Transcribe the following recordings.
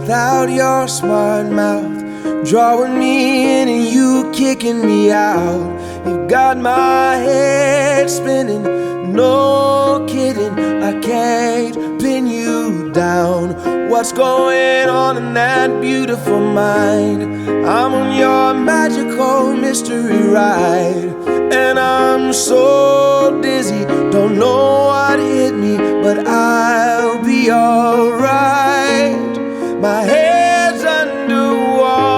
without your smart mouth, drawing me in and you kicking me out. You got my head spinning, no kidding, I can't pin you down. What's going on in that beautiful mind? I'm on your magical mystery ride, and I'm so dizzy, don't know what hit me, but I'll be alright. My head's underwater,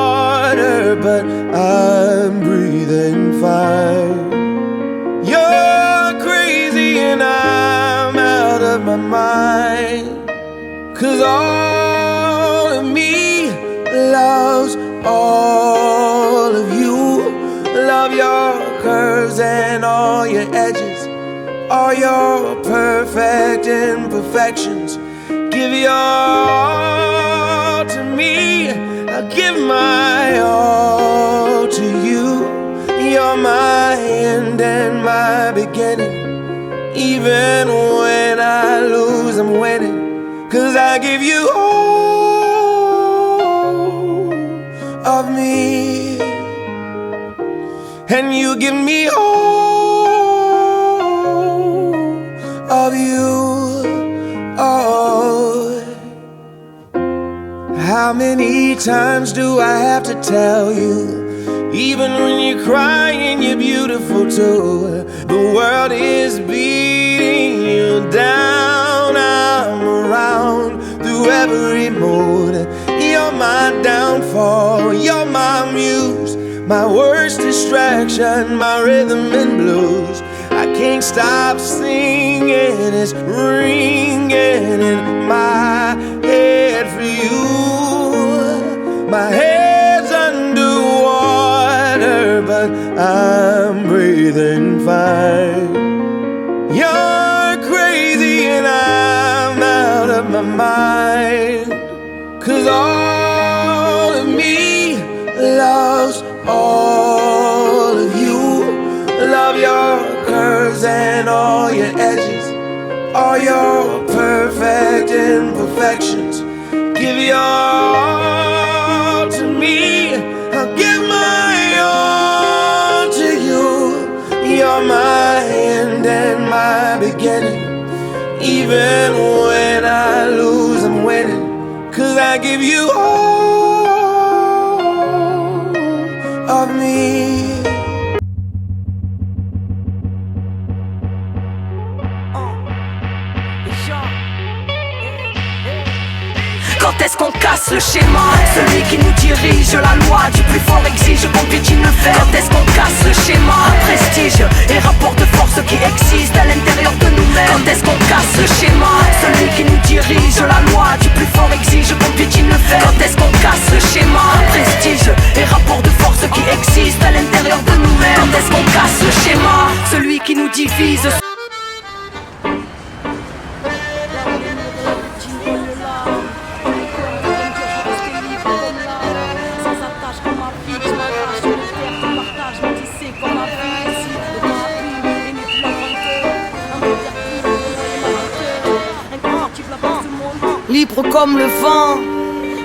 but I'm breathing fine. You're crazy and I'm out of my mind, 'cause all of me loves all of you. Love your curves and all your edges, all your perfect imperfections. Give your all to me, I'll give my all to you. You're my end and my beginning. Even when I lose, I'm winning, 'cause I give you all of me, and you give me all of you. Oh, how many times do I have to tell you? Even when you're crying, you're beautiful too. The world is beating you down. I'm around through every mood. You're my downfall, you're my muse, my worst distraction, my rhythm and blues. I can't stop singing, it's ringing in my head for you. My head's underwater, but I'm breathing fine. You're crazy and I'm out of my mind, 'cause all of me loves all of you. Love your curves and all your edges, all your perfect imperfections. Give your all to me, I'll give my all to you. You're my end and my beginning. Even when I lose, I'm winning, 'cause I give you all of me. Quand est-ce qu'on casse le schéma? Celui qui nous dirige, la loi du plus fort exige qu'on piétine le fer. Quand est-ce qu'on casse le schéma? Prestige et rapport de force qui existent à l'intérieur de nous-mêmes. Quand est-ce qu'on casse le schéma? Celui qui nous dirige, la loi du plus fort exige qu'on piétine le fer. Quand est-ce qu'on casse le schéma? Prestige et rapport de force qui existent à l'intérieur de nous-mêmes. Quand est-ce qu'on casse le schéma? Celui qui nous divise. Libre comme le vent,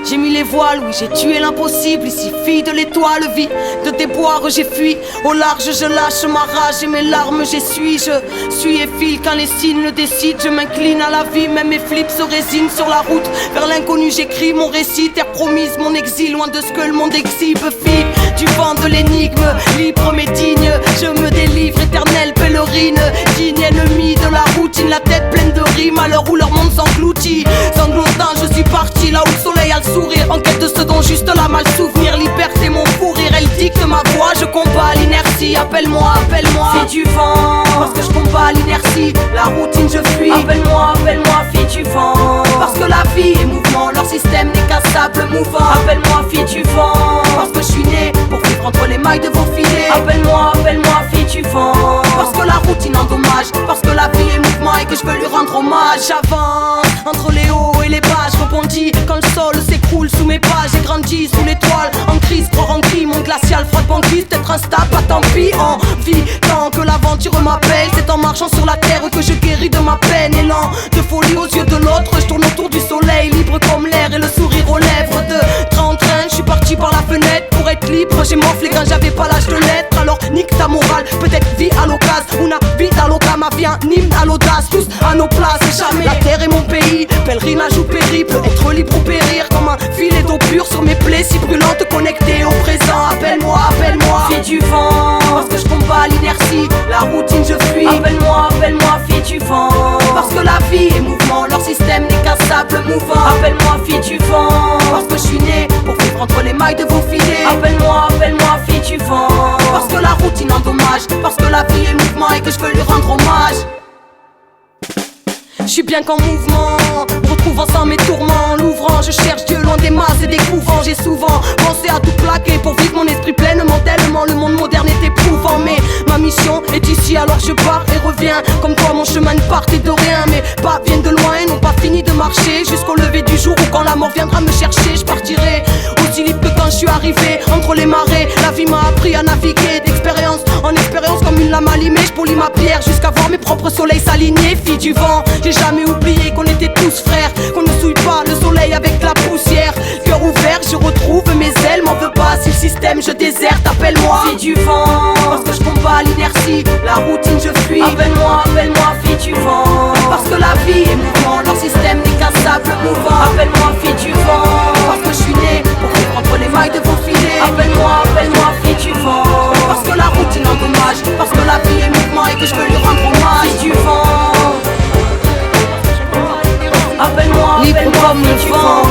j'ai mis les voiles, oui j'ai tué l'impossible. Ici fille de l'étoile, vie de déboire, j'ai fui. Au large je lâche ma rage et mes larmes j'essuie. Je suis et file quand les signes le décident. Je m'incline à la vie, même mes flips se résignent. Sur la route vers l'inconnu j'écris mon récit. Terre promise, mon exil, loin de ce que le monde exhibe. Fille du vent de l'énigme, libre mais digne. Je me délivre, éternelle pèlerine. Digne ennemi de la routine, la tête pleine de rimes. À l'heure où leur monde s'engloutit, sanglotant je suis parti là où le soleil a le sourire. En quête de ce dont juste la mal souvenir. Liberté mon fou rire, elle dicte ma voix. Je combats l'inertie, appelle-moi, appelle-moi fille du vent, parce que je combats l'inertie. La routine je fuis, appelle-moi, appelle-moi fille du vent, parce que la vie est mouvement, leur système n'est qu'un sable mouvant. Appelle-moi fille du vent, parce que je suis né pour vivre entre les mailles de vos filets. Appelle-moi, appelle-moi fille du vent, parce que la routine endommage, parce que la vie est mouvement et que je veux lui rendre hommage. J'avance entre les hauts et les bas, je rebondis quand le sol s'écroule sous mes pas. J'ai grandi sous l'étoile, en crise, croire en cri, mon glacial, froid de banquise, peut-être instable, pas tant pis. En vie, tant que l'aventure m'appelle, c'est en marchant sur la terre que je guéris de ma peine. Élan de folie aux yeux de l'autre, je tourne autour du soleil, libre comme l'air et le sourire aux lèvres. De train en train, je suis parti par la fenêtre pour être libre. J'ai morflé quand j'avais pas l'âge de l'être. Alors nique ta morale, peut-être vie à l'occasion. Una vida loca, ma vie un hymne à l'audace. Tous à nos places et jamais la terre est mon pays. Pèlerinage ou périple, être libre ou périr. Comme un filet d'eau pure sur mes plaies si brûlantes, connectées au présent. Appelle-moi, appelle-moi, fille du vent. Parce que je combats l'inertie, la routine je fuis. Appelle-moi, appelle-moi, fille du vent. Parce que la vie est mouvement, leur système n'est qu'un sable mouvant. Appelle-moi, fille du vent. Parce que je suis né pour vivre entre les mailles de vos filets. Appelle-moi, appelle-moi, fille du vent. Parce que la routine endommage, parce que la vie est mouvement et que je veux lui rendre hommage. Je suis bien qu'en mouvement, retrouvant sans mes tourments. L'ouvrant, je cherche Dieu loin des masses et des couvents. J'ai souvent pensé à tout plaquer pour vivre mon esprit pleinement. Tellement le monde moderne est éprouvant. Mais ma mission est ici, alors je pars et reviens. Comme toi mon chemin ne partait de rien. Mes pas viennent de loin et n'ont pas fini de marcher jusqu'au lever du jour où quand la mort viendra me chercher. Je partirai aussi libre que quand je suis arrivé entre les marées. La vie m'a appris à naviguer d'expérience en expérience comme une lame allumée. Je polis ma pierre jusqu'à voir mes propres soleils s'aligner. Fille du vent, j'ai jamais oublié qu'on était tous frères, qu'on ne souille pas le soleil avec la poussière. Cœur ouvert, je retrouve mes ailes, m'en veux pas si le système je déserte. Appelle-moi, fille du vent, parce que je combats l'inertie, la routine je fuis. Appelle-moi, appelle-moi, fille du vent, parce que la vie est mouvement, leur système n'est qu'un sable mouvant. Appelle-moi, fille du vent, parce que je suis né pour vivre entre les mailles de vos filets. Appelle-moi, appelle-moi, fille du vent, parce que la routine endommage, parce que la vie est mouvement et que je veux lui rendre hommage. Fille du vent, appelle-moi, libre comme le vent.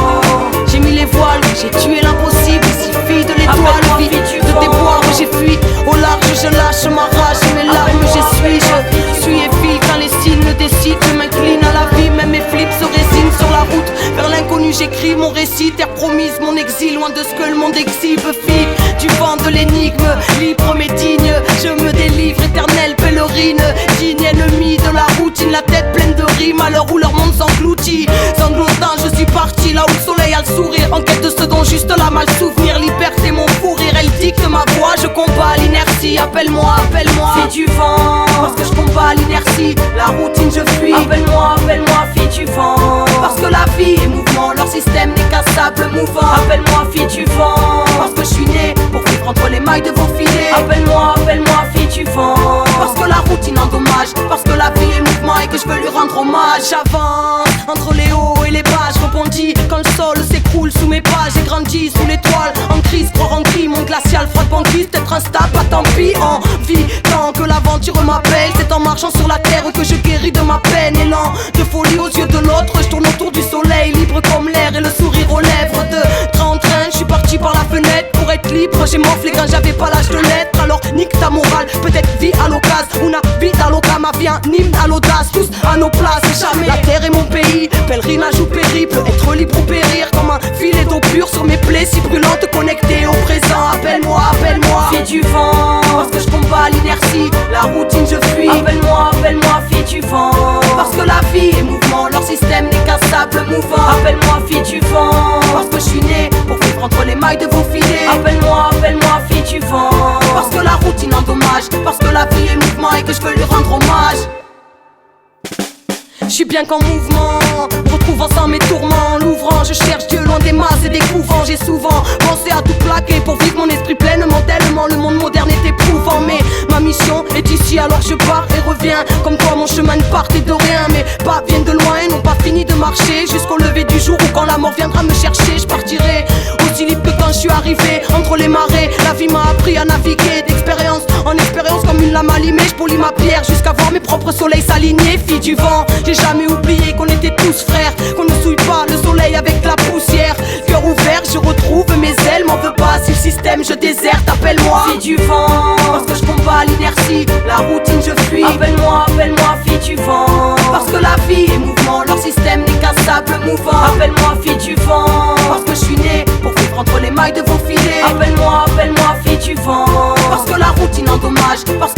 J'ai mis les voiles, j'ai tué l'impossible. Ici fille de l'étoile, vie de déboire, j'ai fui. Au large je lâche ma rage et mes larmes j'essuie. Je suis et fille quand les signes me décident. Je m'incline à la vie, même mes flips se résignent. Sur la route vers l'inconnu j'écris mon récit. Terre promise, mon exil, loin de ce que le monde exhibe. Fille du vent de l'énigme, libre mais digne. Je me délivre, éternelle pèlerine. Digne ennemi de la routine, la tête pleine de rimes. À l'heure où leur monde s'engloutit, sanglotant je suis parti là où le soleil a le sourire. En quête de ce dont juste la mal souvenir. Liberté mon fou rire, elle dicte ma voix. Je combats l'inertie, appelle-moi, appelle-moi, fille du vent. Parce que je combats l'inertie, la routine je fuis. Appelle-moi, appelle-moi, fille du vent. Parce que la vie est mouvement, leur système n'est qu'un sable mouvant. Appelle-moi, fille du vent. Parce que je suis né pour vivre entre les mailles de vos filets. Appelle-moi, appelle-moi, fille du vent. Parce que la routine endommage, parce que la vie est mouvement et que je veux lui rendre hommage. J'avance entre les hauts et les bas, je rebondis quand le sol s'écroule sous mes pas. J'ai grandi sous l'étoile, en crise, croire en cri, mon glacial, froide banquise, peut-être instable, pas tant pis. En vie, tant que l'aventure m'appelle, c'est en marchant sur la terre que je guéris de ma peine. Élan de folie aux yeux de l'autre, je tourne autour du soleil, libre comme l'air et le sourire aux lèvres. De train en train, je suis parti par la fenêtre pour être libre. J'ai morflé quand j'avais pas l'âge de l'être. Alors nique ta morale, peut-être vie à l'occasion. Una vida loca, ma vie un hymne à l'audace. Tous à nos places, jamais la terre est mon pays. Pèlerinage ou périple, être libre ou périr. Comme un filet d'eau pure sur mes plaies si brûlantes, connectées au présent. Appelle-moi, appelle-moi, fille du vent. Parce que je combats l'inertie, la routine je fuis. Appelle-moi, appelle-moi, fille du vent. Parce que la vie est mouvement, leur système n'est qu'un sable mouvant. Appelle-moi, fille du vent. Parce que je suis né pour vivre entre les mailles de vos filets. Appelle-moi, appelle-moi, fille du vent. Parce que la routine endommage, parce que la vie est mouvement et que je veux lui rendre hommage. Je suis bien qu'en mouvement, retrouvant sans mes tourments. L'ouvrant, je cherche Dieu loin des masses et des couvents. J'ai souvent pensé à tout plaquer pour vivre mon esprit pleinement. Tellement le monde moderne est éprouvant. Mais ma mission est ici, alors je pars et reviens. Comme toi mon chemin ne partait de rien. Mes pas viennent de loin et n'ont pas fini de marcher jusqu'au lever du jour où quand la mort viendra me chercher. Je partirai aussi libre que quand je suis arrivé entre les marées. La vie m'a appris à naviguer d'expérience en expérience comme une lame allumée. Je polis ma pierre jusqu'à voir mes propres soleils s'aligner. Fille du vent, j'ai jamais oublié qu'on était tous frères, qu'on ne souille pas le soleil avec la poussière. Cœur ouvert, je retrouve mes ailes, m'en veux pas si le système je déserte. Appelle-moi, fille du vent, parce que je combats l'inertie, la routine je fuis. Appelle-moi, appelle-moi, fille du vent, parce que la vie est mouvement, leur système n'est qu'un sable mouvant. Appelle-moi, fille du vent, parce que je suis né pour vivre entre les mailles de vos filets. Appelle-moi, appelle-moi, fille du vent, parce que la routine endommage, parce